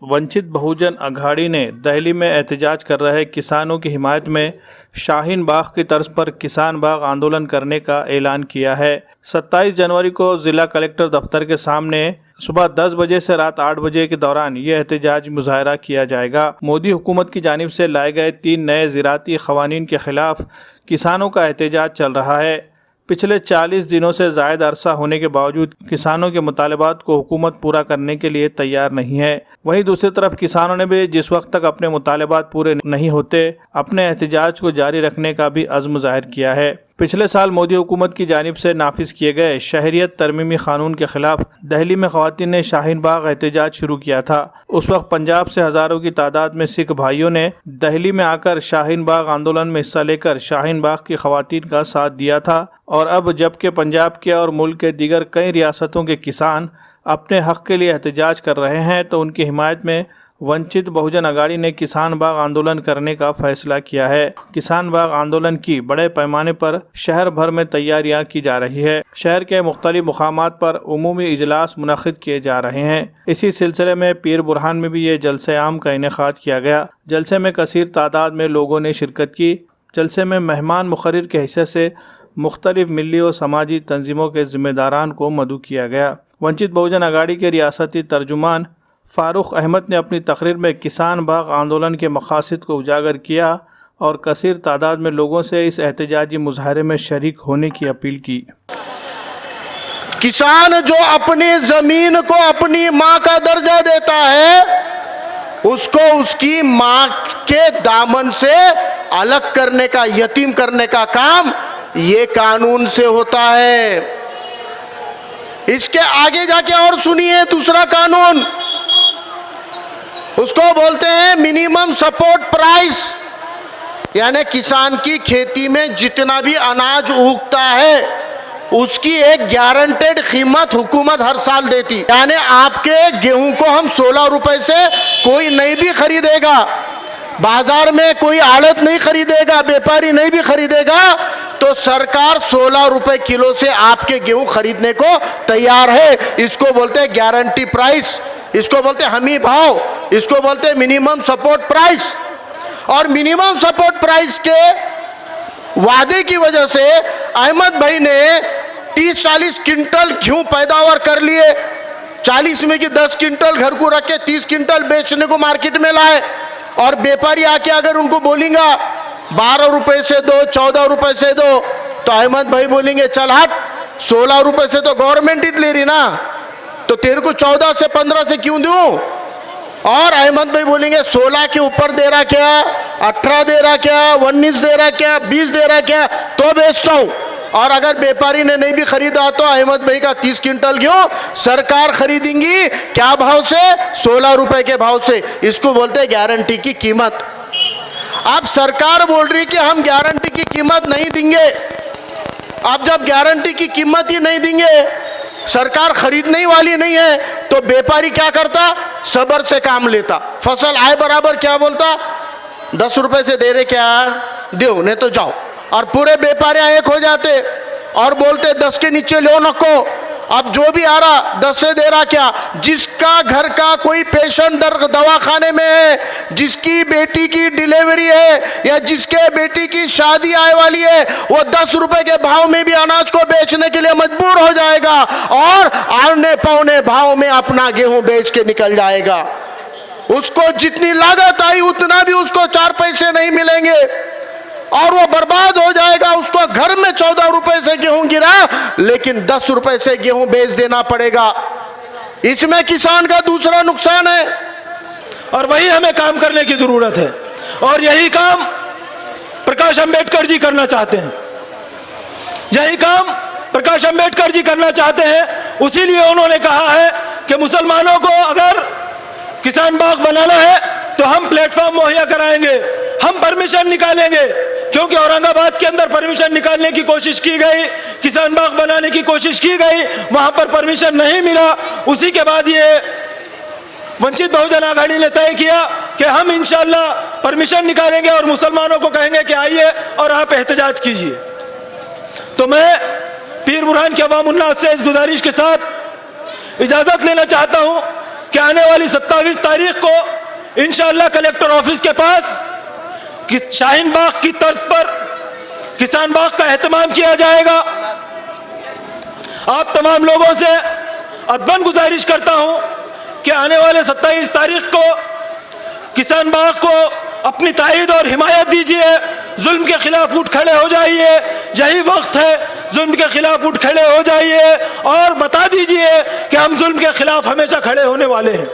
वंचित बहुजन अघाड़ी ने दिल्ली में एहतजाज कर रहे किसानों की हिमायत में शाहीन बाग की तर्ज पर किसान बाग आंदोलन करने का ऐलान किया है। 27 जनवरी को जिला कलेक्टर दफ्तर के सामने सुबह 10 बजे से रात 8 बजे के दौरान ये एहतजाज मुजाहरा किया जाएगा। मोदी हुकूमत की जानिब से लाए गए 3 नए ज़राअती क़वानीन के खिलाफ किसानों का एहतजाज चल रहा है। पिछले 40 दिनों से ज़ायद अरसा होने के बावजूद किसानों के मुतालबात को हुकूमत पूरा करने के लिए तैयार नहीं है। वहीं दूसरी तरफ किसानों ने भी जिस वक्त तक अपने मुतालबात पूरे नहीं होते अपने एहतजाज को जारी रखने का भी अज़्म ज़ाहिर किया है। पिछले साल मोदी हुकूमत की जानिब से नाफिज किए गए शहरियत तरमीमी कानून के खिलाफ दिल्ली में ख़वातीन ने शाहीन बाग एहतजाज शुरू किया था। उस वक्त पंजाब से हज़ारों की तादाद में सिख भाइयों ने दिल्ली में आकर शाहीन बाग आंदोलन में हिस्सा लेकर शाहीन बाग की ख़वातीन का साथ दिया था। और अब जबकि पंजाब के और मुल्क के दीगर कई रियासतों के किसान अपने हक़ के लिए एहतजाज कर रहे हैं, तो उनकी हिमायत में वंचित बहुजन अघाड़ी ने किसान बाग आंदोलन करने का फैसला किया है। किसान बाग आंदोलन की बड़े पैमाने पर शहर भर में तैयारियां की जा रही है। शहर के मुख्तलिफ मुकामात पर उमूमी इजलास मुनक़िद किए जा रहे हैं। इसी सिलसिले में पीर बुरहान में भी ये जलसे आम का इनेकाद किया गया। जलसे में कसीर तादाद में लोगों ने शिरकत की। जलसे में मेहमान मुक़र्रर के हिस्से से मुख्तलिफ मिली और समाजी तंजीमों के ज़िम्मेदारान को मदऊ किया गया। वंचित बहुजन अघाड़ी के रियासती तर्जुमान फ़ारूक अहमद ने अपनी तकरीर में किसान बाग आंदोलन के मकासद को उजागर किया और कसीर तादाद में लोगों से इस एहतजाजी मुजाहरे में शरीक होने की अपील की। किसान जो अपनी ज़मीन को अपनी माँ का दर्जा देता है, उसको उसकी माँ के दामन से अलग करने का, यतीम करने का काम ये कानून से होता है। इसके आगे जाके और सुनिए दूसरा कानून, उसको बोलते हैं मिनिमम सपोर्ट प्राइस, यानी किसान की खेती में जितना भी अनाज उगता है उसकी एक गारंटेड कीमत हुकूमत हर साल देती। यानी आपके गेहूं को हम 16 रुपए से कोई नहीं भी खरीदेगा, बाजार में कोई आड़त नहीं खरीदेगा, व्यापारी नहीं भी खरीदेगा, तो सरकार 16 रुपए किलो से आपके गेहूं खरीदने को तैयार है। इसको बोलते हैं गारंटी प्राइस, इसको बोलते हैं हमी भाव, इसको बोलते हैं मिनिमम सपोर्ट प्राइस। और मिनिमम सपोर्ट प्राइस के वादे की वजह से अहमद भाई ने 30-40 क्विंटल गेहूं पैदावार कर लिए। 40 में की 10 क्विंटल घर को रख के 30 क्विंटल बेचने को मार्केट में लाए। और व्यापारी आके अगर उनको बोलेंगे 12 रुपए से दो, 14 रुपए से दो, तो अहमद भाई बोलेंगे चल हट, 16 रुपए से तो गवर्नमेंट ही ले रही ना, तो तेरे को 14 से 15 से क्यों दूं? और अहमद भाई बोलेंगे 16 के ऊपर दे रहा क्या, 18 दे रहा क्या, 19 दे रहा क्या, 20 दे रहा क्या, तो बेचता हूं। और अगर व्यापारी ने नहीं भी खरीदा तो अहमद भाई का 30 क्विंटल गेहूं सरकार खरीदेंगी क्या भाव से? 16 रुपए के भाव से। इसको बोलते हैं गारंटी की कीमत। अब सरकार बोल रही कि हम गारंटी की कीमत नहीं देंगे। अब जब गारंटी की कीमत ही नहीं देंगे, सरकार खरीदने वाली नहीं है, तो व्यापारी क्या करता? सब्र से काम लेता। फसल आए बराबर क्या बोलता? 10 रुपए से दे रहे क्या, दो नहीं तो जाओ। और पूरे व्यापारी एक हो जाते और बोलते 10 के नीचे लो नको। अब जो भी आ रहा 10 से दे रहा क्या? जिसका घर का कोई पेशेंट दवाखाने में है, जिसकी बेटी की डिलीवरी है या जिसके बेटी की शादी आने वाली है, वो 10 रुपए के भाव में भी अनाज को बेचने के लिए मजबूर हो जाएगा और आने पौने भाव में अपना गेहूं बेच के निकल जाएगा। उसको जितनी लागत आई उतना भी उसको 4 पैसे नहीं मिलेंगे और वो बर्बाद हो जाएगा। उसको घर में 14 रुपए से गेहूं गिरा, लेकिन 10 रुपए से गेहूं बेच देना पड़ेगा। इसमें किसान का दूसरा नुकसान है और वही हमें काम करने की जरूरत है। और यही काम प्रकाश अंबेडकर जी करना चाहते हैं, यही काम प्रकाश अंबेडकर जी करना चाहते हैं। उसीलिए उन्होंने कहा है कि मुसलमानों को अगर किसान बाग बनाना है तो हम प्लेटफॉर्म मुहैया कराएंगे, हम परमिशन निकालेंगे। क्योंकि औरंगाबाद के अंदर परमिशन निकालने की कोशिश की गई, किसान बाग बनाने की कोशिश की गई, वहां पर परमिशन नहीं मिला। उसी के बाद ये वंचित बहुजन अघाड़ी ने तय किया कि हम इंशाअल्लाह परमिशन निकालेंगे और मुसलमानों को कहेंगे कि आइए और आप एहतजाज कीजिए। तो मैं पीर बुरहान के अवाम उन्नास से इस गुजारिश के साथ इजाज़त लेना चाहता हूँ कि आने वाली 27 तारीख को इंशाअल्लाह कलेक्टर ऑफिस के पास शाहीन बाग की तर्ज पर किसान बाग का एहतमाम किया जाएगा। आप तमाम लोगों से अदबन गुजारिश करता हूं कि आने वाले 27 तारीख को किसान बाग को अपनी ताईद और हिमायत दीजिए, जुल्म के खिलाफ उठ खड़े हो जाइए, यही वक्त है, जुल्म के खिलाफ उठ खड़े हो जाइए और बता दीजिए कि हम जुल्म के खिलाफ हमेशा खड़े होने वाले हैं।